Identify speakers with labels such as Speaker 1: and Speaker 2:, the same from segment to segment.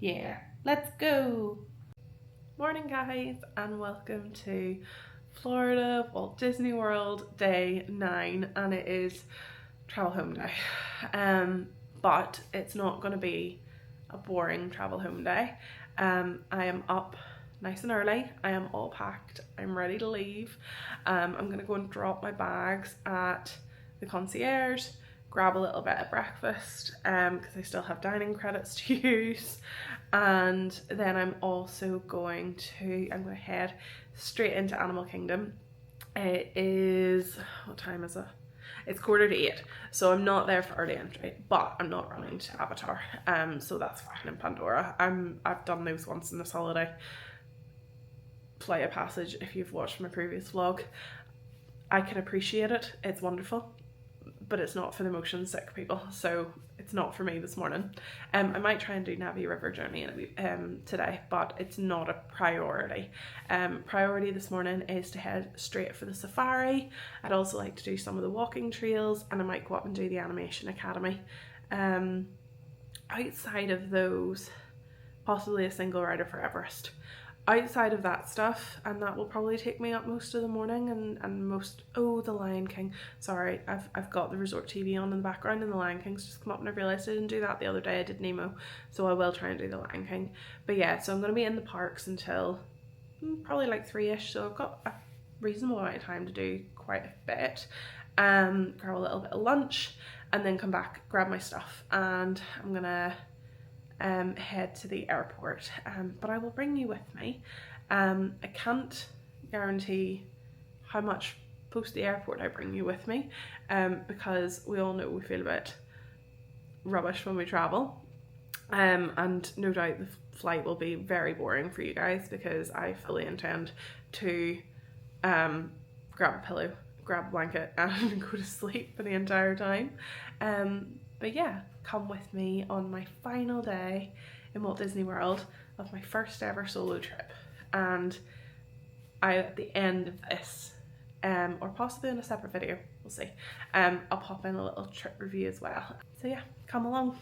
Speaker 1: Yeah, let's go! Morning guys, and welcome to Florida, Walt Disney World, day 9, and it is travel home day. But it's not going to be a boring travel home day. I am up nice and early, I am all packed, I'm ready to leave. I'm going to go and drop my bags at the concierge, grab a little bit of breakfast because I still have dining credits to use, and then I'm going to head straight into Animal Kingdom. It is, what time is it? It's 7:45, so I'm not there for early entry, but I'm not running to Avatar, so that's fine. In Pandora, I've done those once in this holiday. Flight of Passage, if you've watched my previous vlog, I can appreciate it, it's wonderful, but it's not for the motion sick people, so it's not for me this morning. I might try and do Navi River Journey today, but it's not a priority. Priority this morning is to head straight for the safari. I'd also like to do some of the walking trails, and I might go up and do the Animation Academy. Outside of those, possibly a single rider for Everest. Outside of that stuff, and that will probably take me up most of the morning, and the Lion King. Sorry, I've got the Resort TV on in the background, and the Lion King's just come up, and I realised I didn't do that the other day. I did Nemo, so I will try and do the Lion King. But yeah, so I'm going to be in the parks until probably like 3ish, so I've got a reasonable amount of time to do quite a bit. Grab a little bit of lunch, and then come back, grab my stuff, and I'm gonna head to the airport, but I will bring you with me. I can't guarantee how much post the airport I bring you with me, because we all know we feel a bit rubbish when we travel, and no doubt the flight will be very boring for you guys, because I fully intend to grab a pillow, grab a blanket, and go to sleep for the entire time. But yeah, come with me on my final day in Walt Disney World of my first ever solo trip. And at the end of this, or possibly in a separate video, we'll see, I'll pop in a little trip review as well. So yeah, come along.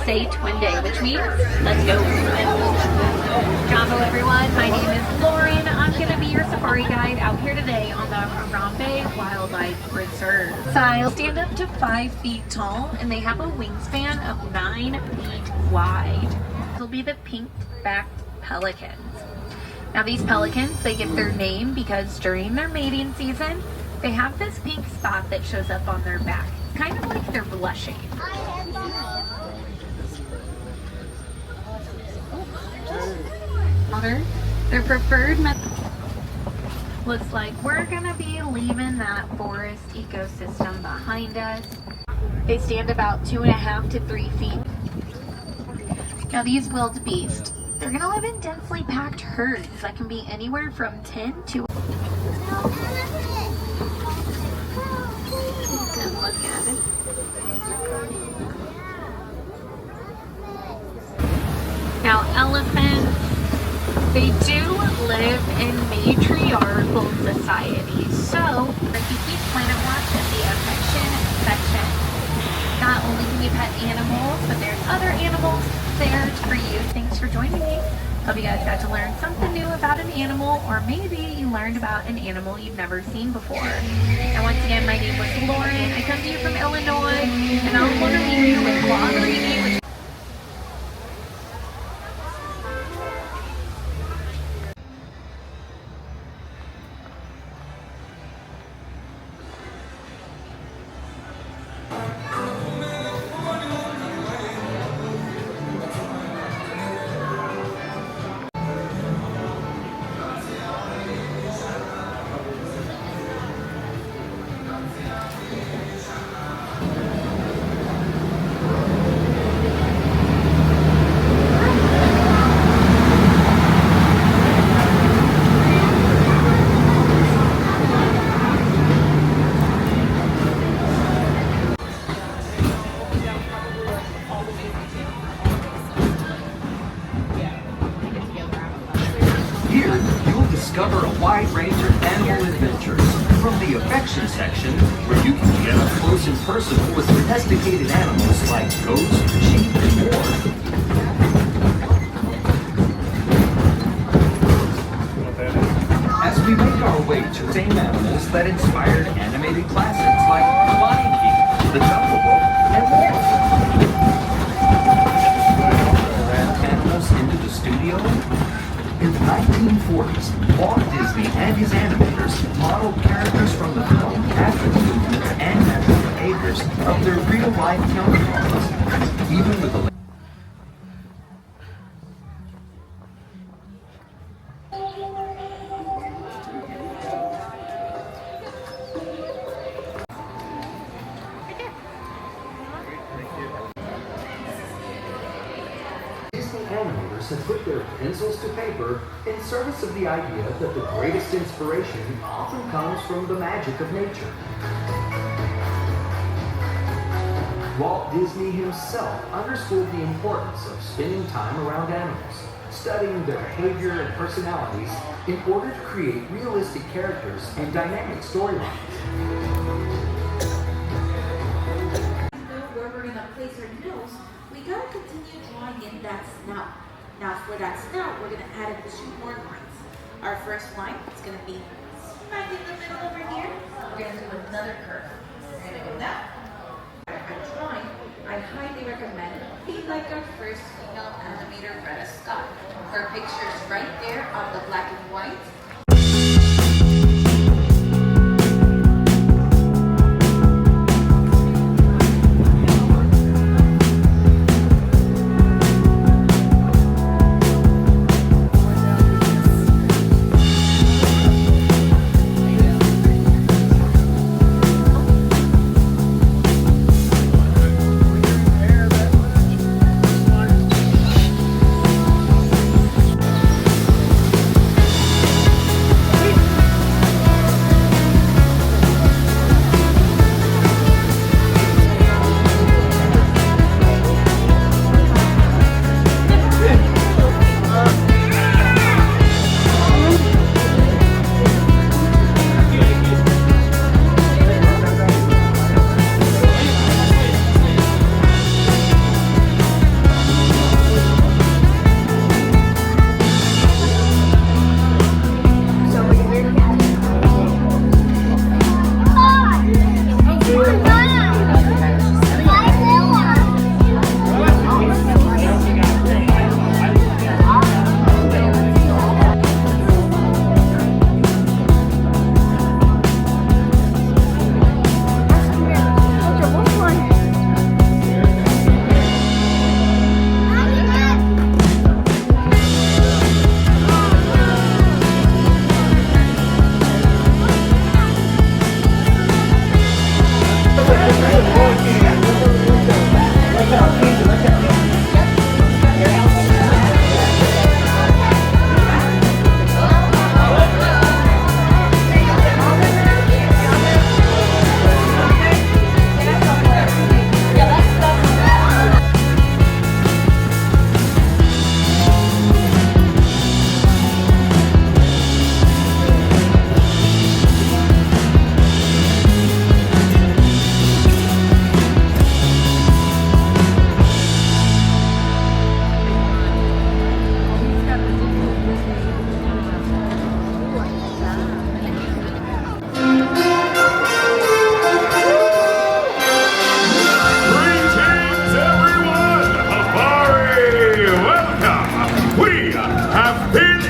Speaker 2: Say Twin Day, which means let's go. Bravo everyone, my name is Lauren. I'm going to be your safari guide out here today on the Harambe Wildlife Reserve. Styles stand up to 5 feet tall, and they have a wingspan of 9 feet wide. This will be the pink-backed pelicans. Now these pelicans, they get their name because during their mating season, they have this pink spot that shows up on their back. It's kind of like they're blushing. Their preferred method looks like we're gonna be leaving that forest ecosystem behind us. They stand about 2.5 to 3 feet. Now these wildebeest, they're gonna live in densely packed herds that can be anywhere from 10 to look at it. Now elephants, They do live in matriarchal society, so if you keep Planet Watch in the affection section, not only can you pet animals, but there's other animals there for you. Thanks for joining me. Hope you guys got to learn something new about an animal, or maybe you learned about an animal you've never seen before. And once again, my name was Lauren. I come to you from Illinois, and I'll want to leave you with Guadalupe, which
Speaker 3: discover a wide range of animal adventures, from the affection section, where you can get up close and personal with domesticated animals like goats, sheep, and more. As we make our way to tame animals that inspired animated classics like The Lion King, The Jungle Book, and more. Animals into the studio. In the 1940s, Walt Disney and his animators modeled characters from the film after the movements and natural behaviors of their real-life counterparts. Even with the animators have put their pencils to paper in service of the idea that the greatest inspiration often comes from the magic of nature. Walt Disney himself understood the importance of spending time around animals, studying their behavior and personalities in order to create realistic characters and dynamic storylines.
Speaker 4: Where we're going to place our nose, we got to continue drawing in that snout. Now for that snout, we're going to add in 2 more lines. Our first line is going to be smack in the middle over here. We're going to do another curve. We're going to go that. I'm drawing. I highly recommend be like our first female animator, Greta Scott. Her picture is right there on the black and white.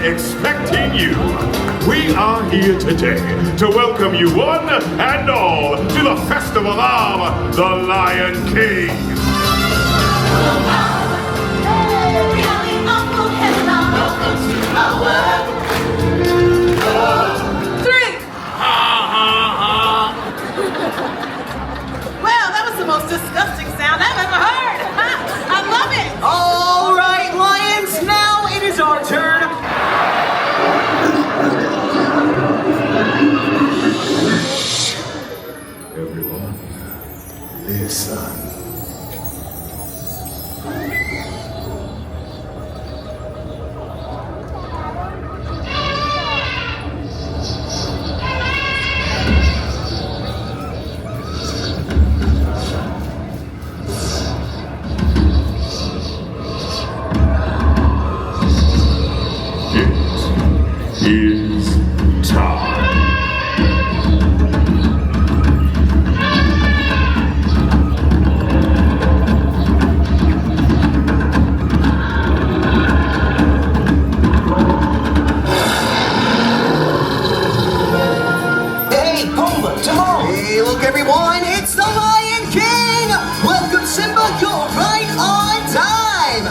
Speaker 5: expecting you. We are here today to welcome you one and all to the festival of the Lion King.
Speaker 6: Well, that was the most disgusting sound I've ever heard. I love it.
Speaker 7: All right, lions, now it is our turn.
Speaker 5: Everyone, listen. It is time.
Speaker 7: Hey, Pumbaa, Timon. Hey, look, everyone, it's the Lion King. Welcome, Simba. You're right on time.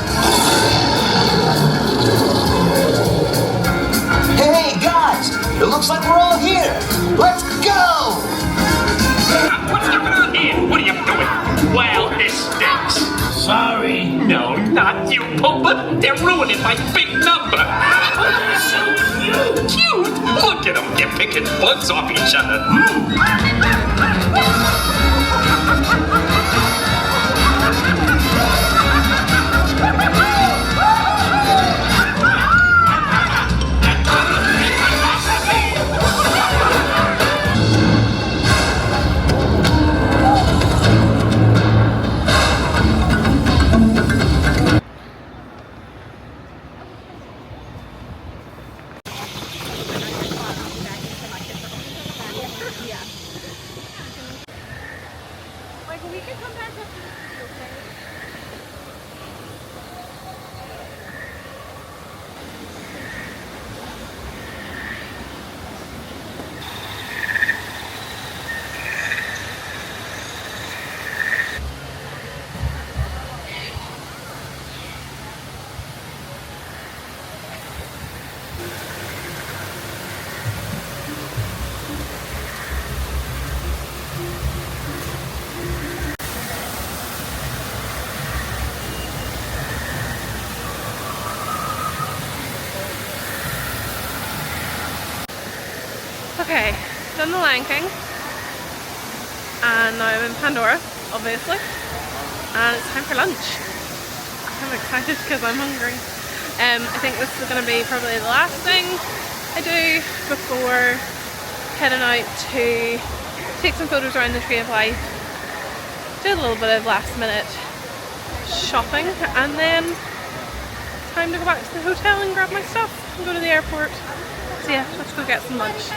Speaker 7: Hey, guys, it looks like we're all here. Let's go.
Speaker 8: What's going on here? What are you doing? Well, this stinks.
Speaker 7: Sorry.
Speaker 8: No, not you, Pumbaa. They're ruining my big number. So cute. Cute? Look at them. They're picking bugs off each other.
Speaker 1: Okay, done the Lion King, and now I'm in Pandora, obviously, and it's time for lunch. I'm excited because I'm hungry. I think this is going to be probably the last thing I do before heading out to take some photos around the Tree of Life, do a little bit of last minute shopping, and then time to go back to the hotel and grab my stuff and go to the airport. So yeah, let's go get some lunch.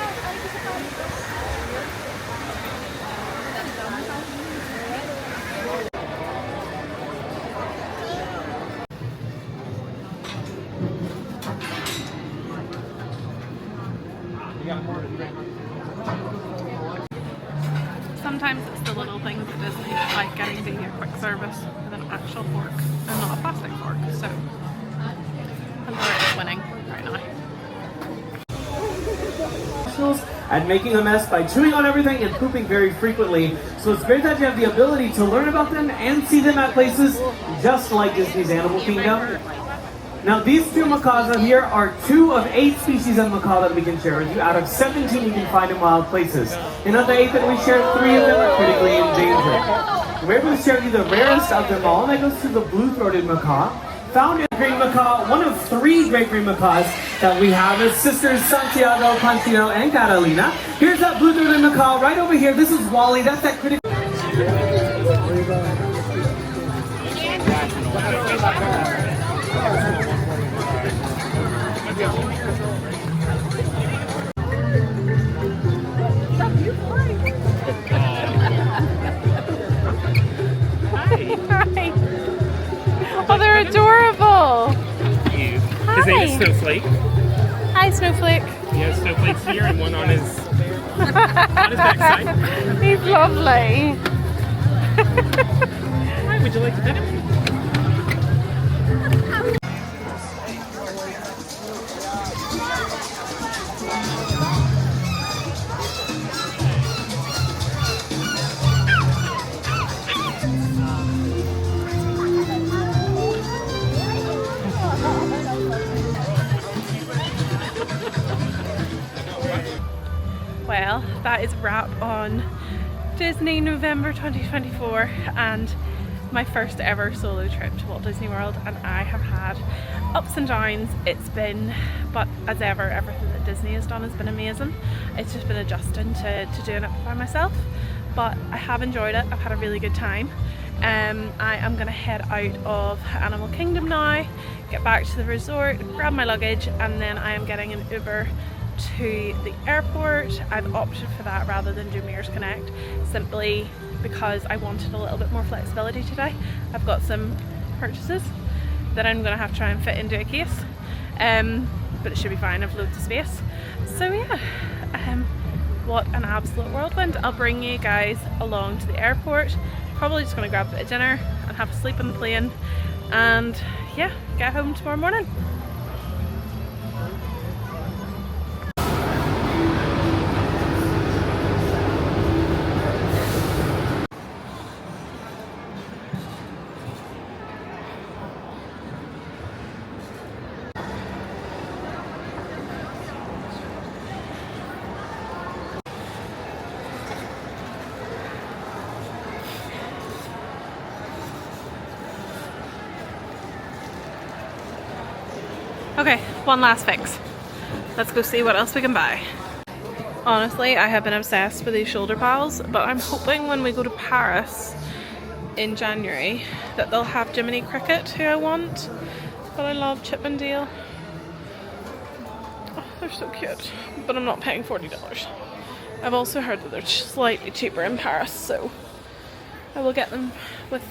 Speaker 1: Sometimes it's the little things at Disney, like getting the quick service with an actual fork and not a plastic fork. So Pandora is winning right now.
Speaker 9: And making a mess by chewing on everything and pooping very frequently. So it's great that you have the ability to learn about them and see them at places just like Disney's Animal Kingdom. Now these two macaws out here are 2 of 8 species of macaw that we can share with you. Out of 17 you can find in wild places. And of the 8 that we share, 3 of them are critically endangered. We're able to share with you the rarest of them all, and that goes to the blue-throated macaw. Found in Great Macaw, one of 3 great green macaws that we have is sisters Santiago, Panchito, and Catalina. Here's that blue-throated macaw right over here. This is Wally. That's that critical.
Speaker 1: Hi. Oh, they're adorable.
Speaker 10: His name is Snowflake.
Speaker 1: Hi, Snowflake.
Speaker 10: He has snowflakes here and one on his backside.
Speaker 1: He's lovely.
Speaker 10: Hi, would you like to pet him?
Speaker 1: Well, that is a wrap on Disney November 2024 and my first ever solo trip to Walt Disney World, and I have had ups and downs. It's been, but as ever, everything that Disney has done has been amazing. It's just been adjusting to doing it by myself, but I have enjoyed it. I've had a really good time. I am going to head out of Animal Kingdom now, get back to the resort, grab my luggage, and then I am getting an Uber to the airport. I've opted for that rather than do Mears Connect, simply because I wanted a little bit more flexibility today. I've got some purchases that I'm going to have to try and fit into a case, but it should be fine. I've loads of space. So yeah, what an absolute whirlwind. I'll bring you guys along to the airport. Probably just going to grab a bit of dinner and have a sleep on the plane, and yeah, get home tomorrow morning. Okay, one last fix. Let's go see what else we can buy. Honestly, I have been obsessed with these shoulder pads, but I'm hoping when we go to Paris in January that they'll have Jiminy Cricket, who I want. But I love Chip and Dale. Oh, they're so cute. But I'm not paying $40. I've also heard that they're slightly cheaper in Paris, so I will get them with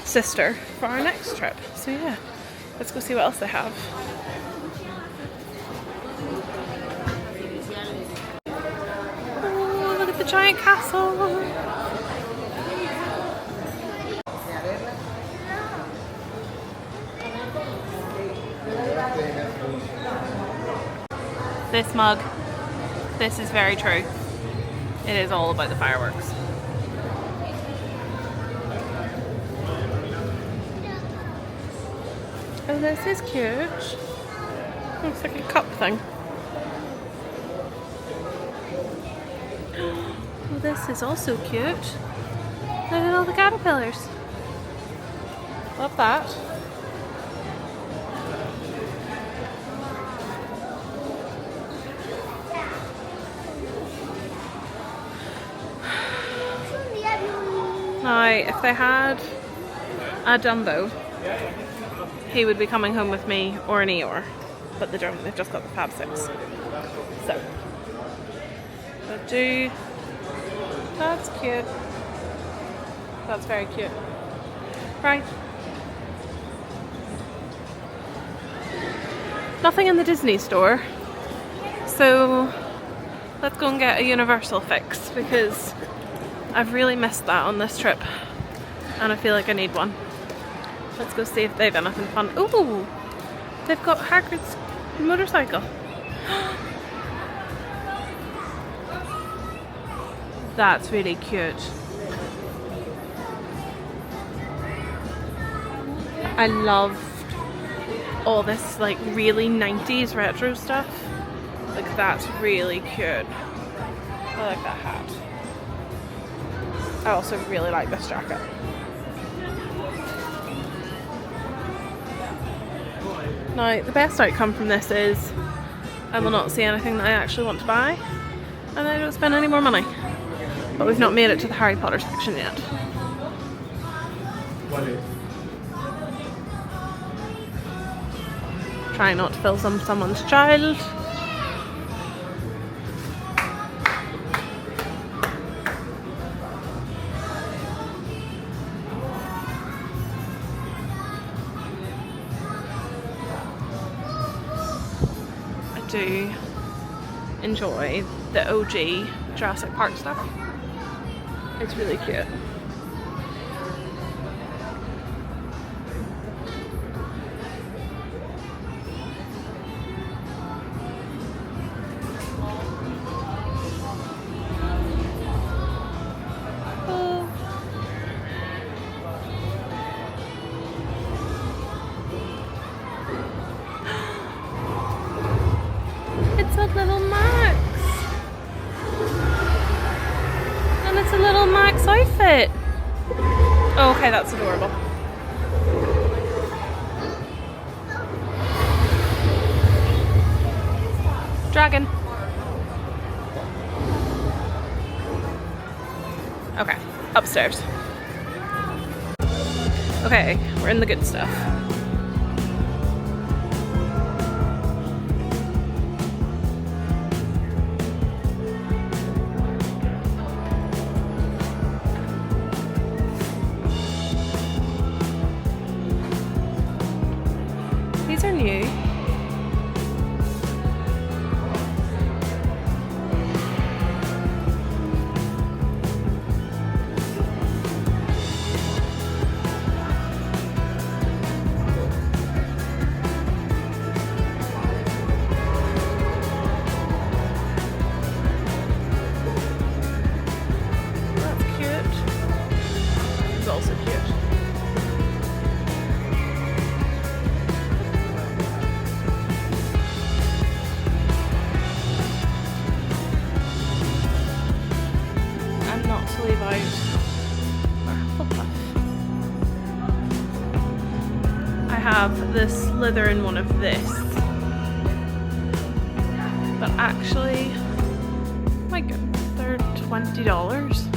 Speaker 1: sister for our next trip. So yeah. Let's go see what else they have. Oh, look at the giant castle. This mug, this is very true. It is all about the fireworks. Oh, this is cute. Looks like a cup thing. Oh, this is also cute. Look at all the caterpillars. Love that. Now, if they had a Dumbo, he would be coming home with me or an Eeyore, but they don't. They've just got the Fab 6. So, that's cute. That's very cute. Right. Nothing in the Disney store, so let's go and get a Universal fix, because I've really missed that on this trip and I feel like I need one. Let's go see if they've anything fun. Ooh, they've got Hagrid's motorcycle. That's really cute. I loved all this like really 90s retro stuff. Like, that's really cute. I like that hat. I also really like this jacket. Now, the best outcome from this is I will not see anything that I actually want to buy, and I don't spend any more money. But we've not made it to the Harry Potter section yet. Trying not to fill someone's child. do enjoy the OG Jurassic Park stuff. It's really cute. It's a little Max. And it's a little Max outfit. Oh, okay, that's adorable. Dragon. Okay, upstairs. Okay, we're in the good stuff. These are new. That's cute. It's also cute. And not to leave out our Hufflepuff. I have the Slytherin one of this, but actually, my goodness, they're $20.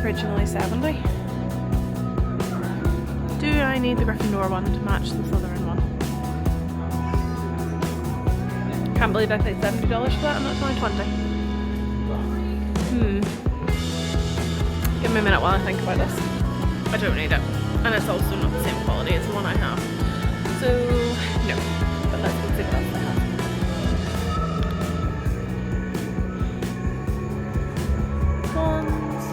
Speaker 1: Originally $70. Do I need the Gryffindor one to match the Slytherin one? Can't believe I paid $70 for that and it's only $20. Give me a minute while I think about this. I don't need it. And it's also not the same quality as the one I have. So, no. But let's see what else I have. Wands.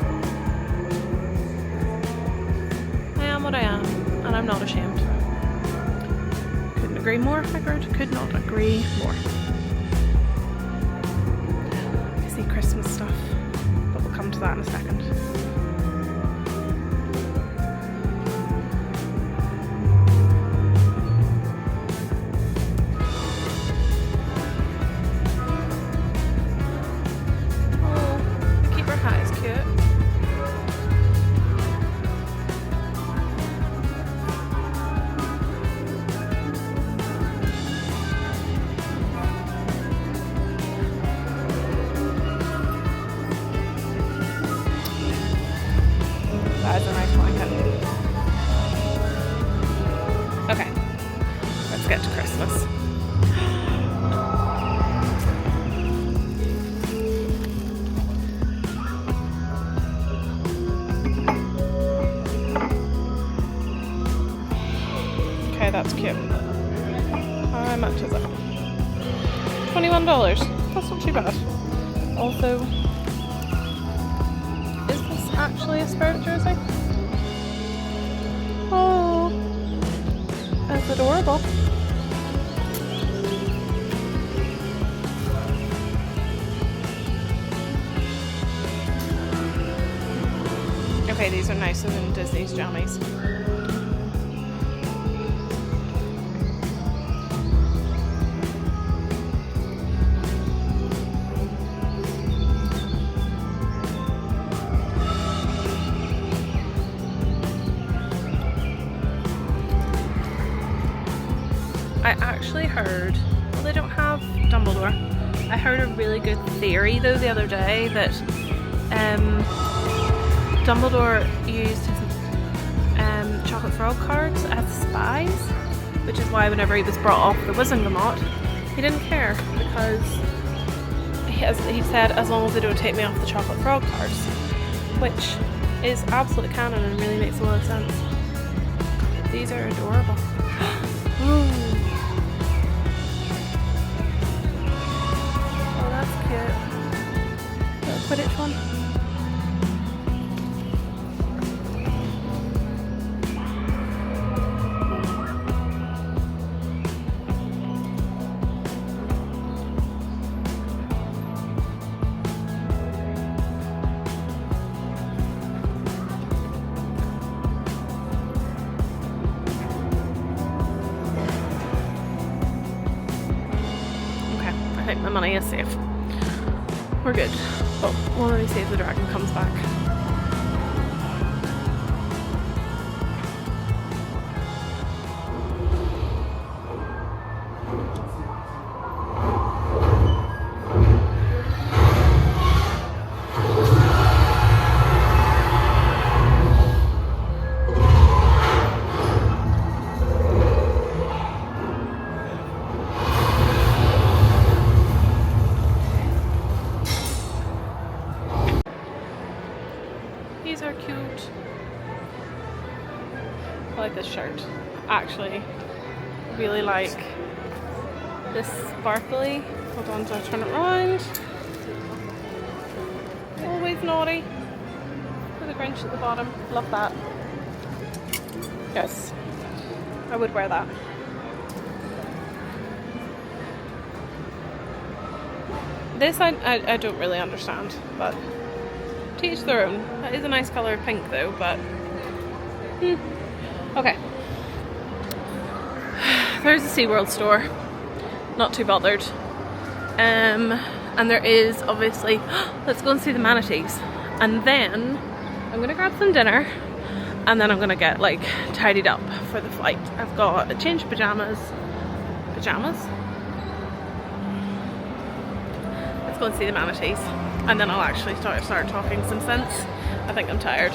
Speaker 1: I am what I am, and I'm not ashamed. Couldn't agree more, Figured. Could not agree more. I see Christmas stuff, but we'll come to that in a second. Oh, the keeper hat is cute. That is a nice blanket. Okay, let's get to Christmas. Okay, that's cute. How much is it? $21. That's not too bad. Also, is this actually a Spirit jersey? Oh, that's adorable. Okay, these are nicer than Disney's jammies. I actually heard, well, they don't have Dumbledore. I heard a really good theory though the other day that Dumbledore used his chocolate frog cards as spies, which is why whenever he was brought off the Wizengamot, he didn't care because he said, as long as they don't take me off the chocolate frog cards, which is absolute canon and really makes a lot of sense. These are adorable. Ooh. like my money is safe. We're good. But we'll only see if the dragon comes back. These are cute. I like this shirt. Actually, really like this sparkly. Hold on till I turn it around. Always naughty. With a Grinch at the bottom. Love that. Yes, I would wear that. This I don't really understand, but to each their own. That is a nice colour pink though, but okay. There's a SeaWorld store. Not too bothered. And there is obviously, let's go and see the manatees. And then I'm gonna grab some dinner and then I'm gonna get like tidied up for the flight. I've got a change of pajamas. Let's go and see the manatees and then I'll actually start talking some sense. I think I'm tired.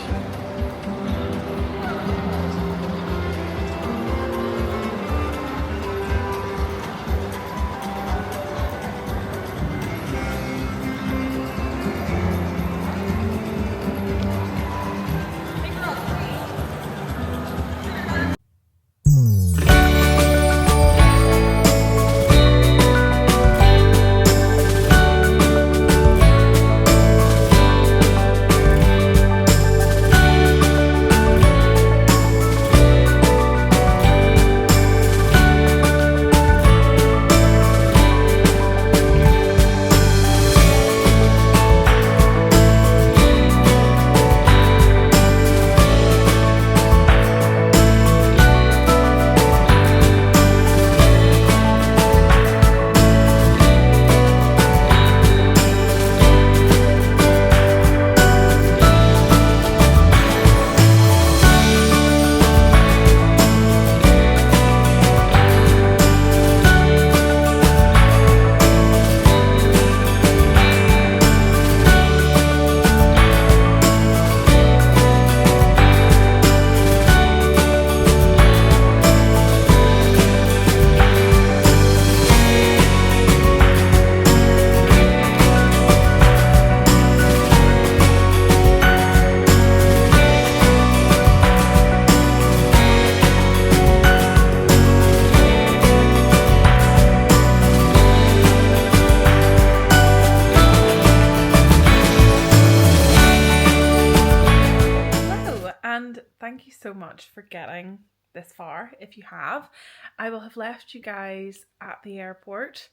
Speaker 1: Thank you so much for getting this far. If you have, I will have left you guys at the airport.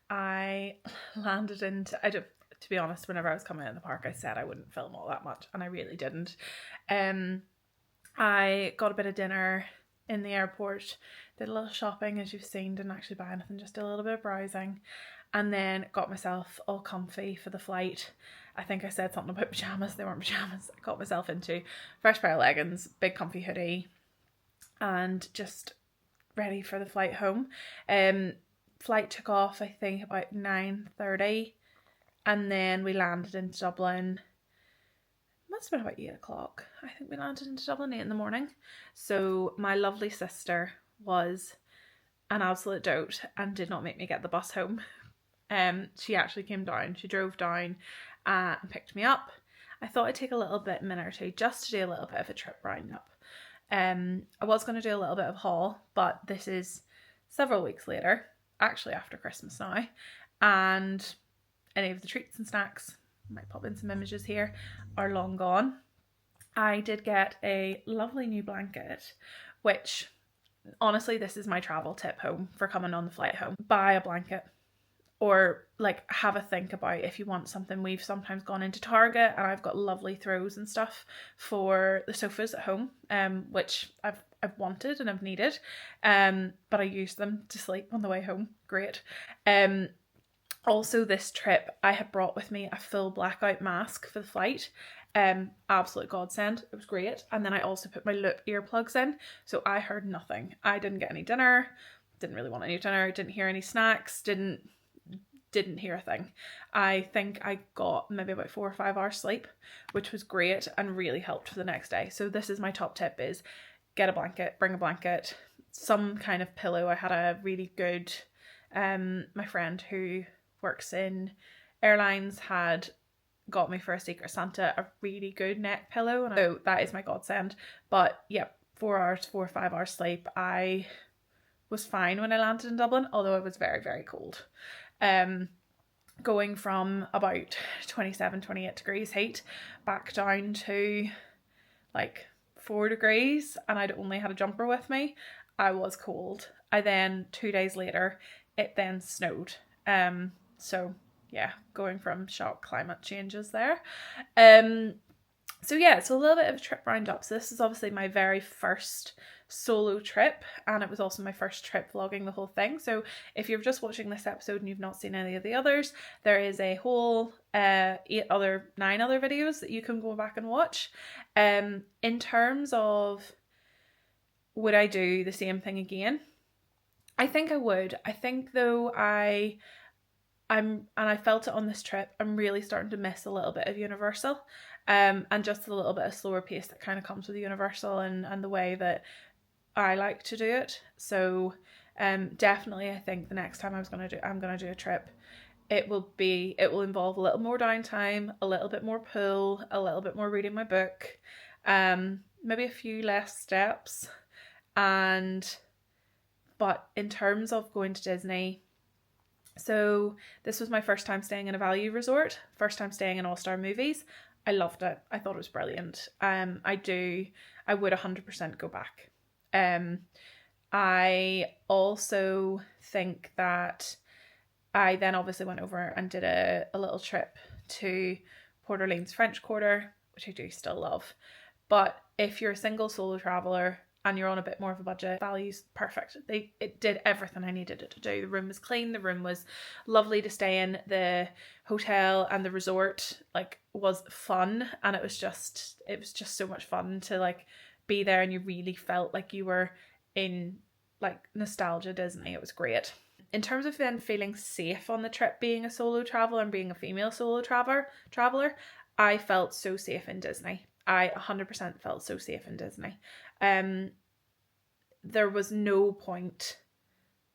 Speaker 1: I landed into, to be honest, whenever I was coming out of the park, I said I wouldn't film all that much, and I really didn't. I got a bit of dinner in the airport, did a little shopping, as you've seen, didn't actually buy anything, just did a little bit of browsing, and then got myself all comfy for the flight. I think I said something about pajamas. They weren't pajamas. I got myself into fresh pair of leggings, big comfy hoodie, and just ready for the flight home. Flight took off, I think, about 9:30, and then we landed in Dublin. Must have been about 8 o'clock. I think we landed in Dublin 8 in the morning. So my lovely sister was an absolute dote and did not make me get the bus home. She actually came down. She drove down and picked me up. I thought I'd take a little minute or two just to do a little bit of a trip roundup. I was going to do a little bit of haul, but this is several weeks later, actually after Christmas now, and any of the treats and snacks, might pop in some images here, are long gone. I did get a lovely new blanket, which honestly, this is my travel tip home for coming on the flight home. Buy a blanket. Or like have a think about if you want something. We've sometimes gone into Target and I've got lovely throws and stuff for the sofas at home, which I've wanted and I've needed, but I use them to sleep on the way home. Great. Also this trip, I had brought with me a full blackout mask for the flight. Absolute godsend. It was great. And then I also put my loop earplugs in, so I heard nothing. I didn't get any dinner, didn't really want any dinner, didn't hear any snacks, didn't hear a thing. I think I got maybe about 4 or 5 hours sleep, which was great and really helped for the next day. So this is my top tip: is get a blanket, bring a blanket, some kind of pillow. I had a really good, my friend who works in airlines had got me for a Secret Santa a really good neck pillow, and so that is my godsend. But yep, 4 or 5 hours sleep. I was fine when I landed in Dublin, although it was very, very cold. Going from about 27, 28 degrees heat back down to like 4 degrees, and I'd only had a jumper with me. I was cold. I then 2 days later, it then snowed. So yeah, going from shock climate changes there. So yeah, so a little bit of a trip roundup. So this is obviously my very first solo trip, and it was also my first trip vlogging the whole thing. So if you're just watching this episode and you've not seen any of the others, there is a whole 9 other videos that you can go back and watch. In terms of would I do the same thing again? I think I would. I think though and I felt it on this trip, I'm really starting to miss a little bit of Universal, and just a little bit of slower pace that kind of comes with Universal and the way that I like to do it. So definitely I think the next time I'm gonna do a trip, it will involve a little more downtime, a little bit more pool, a little bit more reading my book, maybe a few less steps, but in terms of going to Disney, so this was my first time staying in a value resort, first time staying in All-Star Movies. I loved it. I thought it was brilliant. I would 100% go back. I also think that I then obviously went over and did a little trip to Port Orleans French Quarter, which I do still love. But if you're a single solo traveller and you're on a bit more of a budget, value's perfect. It did everything I needed it to do. The room was clean, the room was lovely to stay in, the hotel and the resort was fun, and it was just so much fun to be there, and you really felt like you were in nostalgia Disney. It was great. In terms of then feeling safe on the trip, being a solo traveller and being a female solo traveller, I felt so safe in Disney. I 100% felt so safe in Disney. There was no point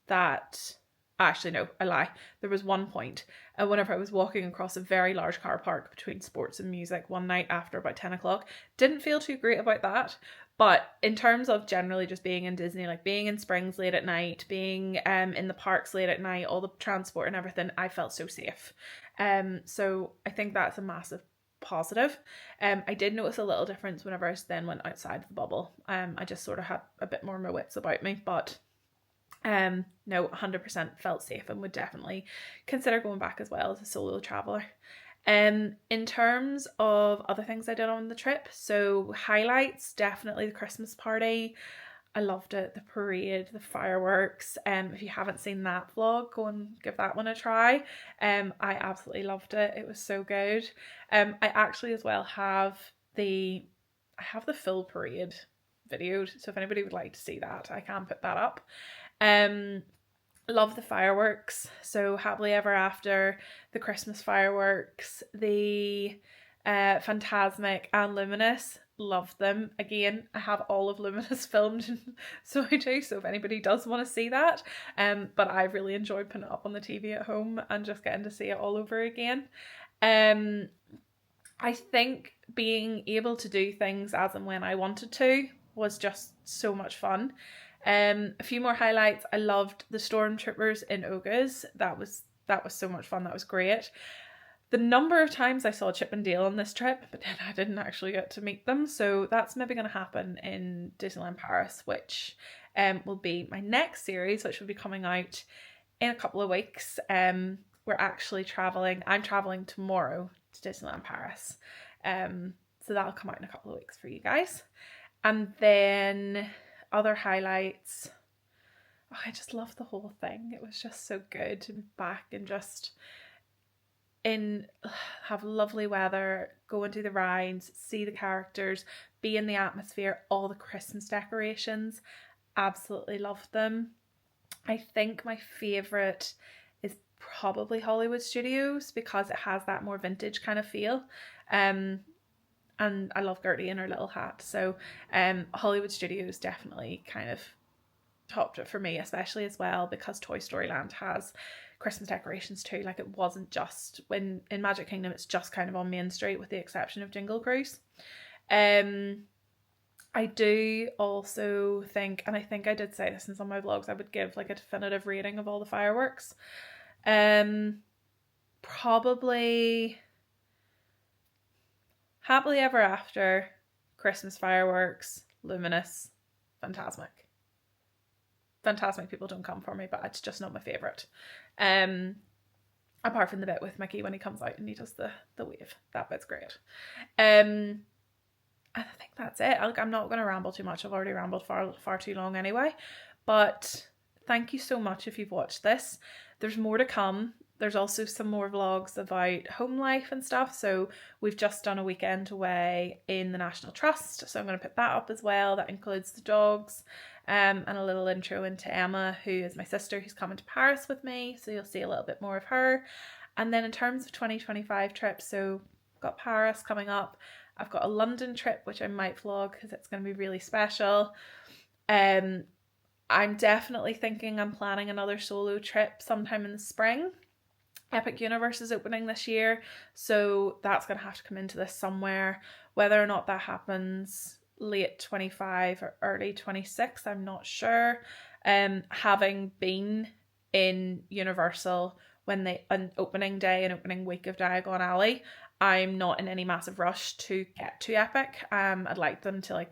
Speaker 1: that... Actually, no, I lie. There was one point whenever I was walking across a very large car park between sports and music one night after about 10 o'clock. Didn't feel too great about that. But in terms of generally just being in Disney, being in Springs late at night, being in the parks late at night, all the transport and everything, I felt so safe. So I think that's a massive positive. I did notice a little difference whenever I then went outside the bubble. I just sort of had a bit more of my wits about me, but no, 100% felt safe and would definitely consider going back as well as a solo traveller. In terms of other things I did on the trip, so highlights, definitely the Christmas party. I loved it. The parade, the fireworks. If you haven't seen that vlog, go and give that one a try. I absolutely loved it. It was so good. I actually as well have the full parade videoed, so if anybody would like to see that, I can put that up. Love the fireworks. So Happily Ever After, the Christmas fireworks, the Phantasmic and Luminous, loved them. Again, I have all of Luminous filmed, so I do, so if anybody does want to see that, but I've really enjoyed putting it up on the TV at home and just getting to see it all over again. I think being able to do things as and when I wanted to was just so much fun. A few more highlights. I loved the stormtroopers in Oga's. That was so much fun. That was great. The number of times I saw Chip and Dale on this trip, but then I didn't actually get to meet them. So that's maybe going to happen in Disneyland Paris, which will be my next series, which will be coming out in a couple of weeks. We're actually traveling. I'm traveling tomorrow to Disneyland Paris. So that'll come out in a couple of weeks for you guys. And then other highlights. oh, I just loved the whole thing. It was just so good to be back and just have lovely weather, go into the rides, see the characters, be in the atmosphere, all the Christmas decorations. Absolutely loved them. I think my favourite is probably Hollywood Studios because it has that more vintage kind of feel. And I love Gertie in her little hat. So Hollywood Studios definitely kind of topped it for me, especially as well because Toy Story Land has Christmas decorations too. Like, it wasn't just in Magic Kingdom, it's just kind of on Main Street with the exception of Jingle Cruise. I do also think, and I think I did say this in some of my vlogs, I would give like a definitive rating of all the fireworks. Probably Happily Ever After, Christmas fireworks, Luminous, Fantasmic. Fantasmic people don't come for me, but it's just not my favourite. Apart from the bit with Mickey when he comes out and he does the wave. That bit's great. And I think that's it. I'm not going to ramble too much. I've already rambled far too long anyway. But thank you so much if you've watched this. There's more to come. There's also some more vlogs about home life and stuff. So we've just done a weekend away in the National Trust. So I'm going to put that up as well. That includes the dogs. And a little intro into Emma, who is my sister, who's coming to Paris with me. So you'll see a little bit more of her. And then in terms of 2025 trips, so I've got Paris coming up. I've got a London trip, which I might vlog because it's going to be really special. I'm definitely thinking I'm planning another solo trip sometime in the spring. Epic Universe is opening this year, so that's going to have to come into this somewhere. Whether or not that happens late 25 or early 26, I'm not sure. Having been in Universal when an opening day and opening week of Diagon Alley, I'm not in any massive rush to get to Epic. I'd like them to like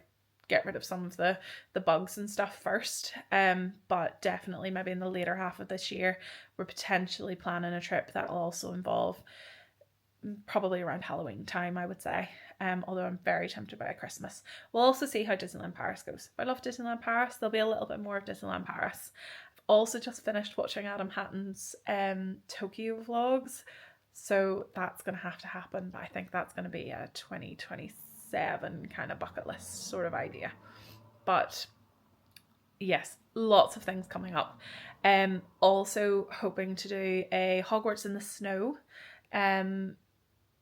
Speaker 1: get rid of some of the bugs and stuff first. But definitely maybe in the later half of this year, we're potentially planning a trip that'll also involve probably around Halloween time, I would say. Although I'm very tempted by Christmas. We'll also see how Disneyland Paris goes. If I love Disneyland Paris, there'll be a little bit more of Disneyland Paris. I've also just finished watching Adam Hatton's Tokyo vlogs. So that's going to have to happen, but I think that's going to be a 2027 kind of bucket list sort of idea. But yes, lots of things coming up. Also hoping to do a Hogwarts in the Snow in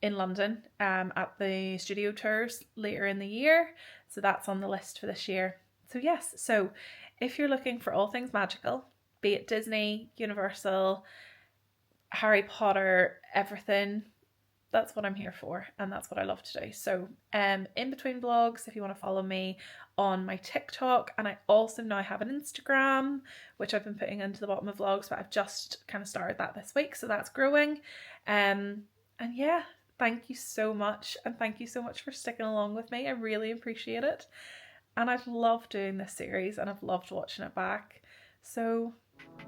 Speaker 1: London at the studio tours later in the year. So that's on the list for this year. So yes, so if you're looking for all things magical, be it Disney, Universal, Harry Potter, everything, that's what I'm here for, and that's what I love to do. So in between vlogs, if you want to follow me on my TikTok, and I also now have an Instagram, which I've been putting into the bottom of vlogs, but I've just kind of started that this week, so that's growing. And yeah, thank you so much, and thank you so much for sticking along with me. I really appreciate it, and I've loved doing this series, and I've loved watching it back. So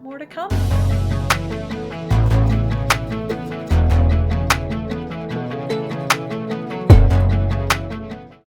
Speaker 1: more to come.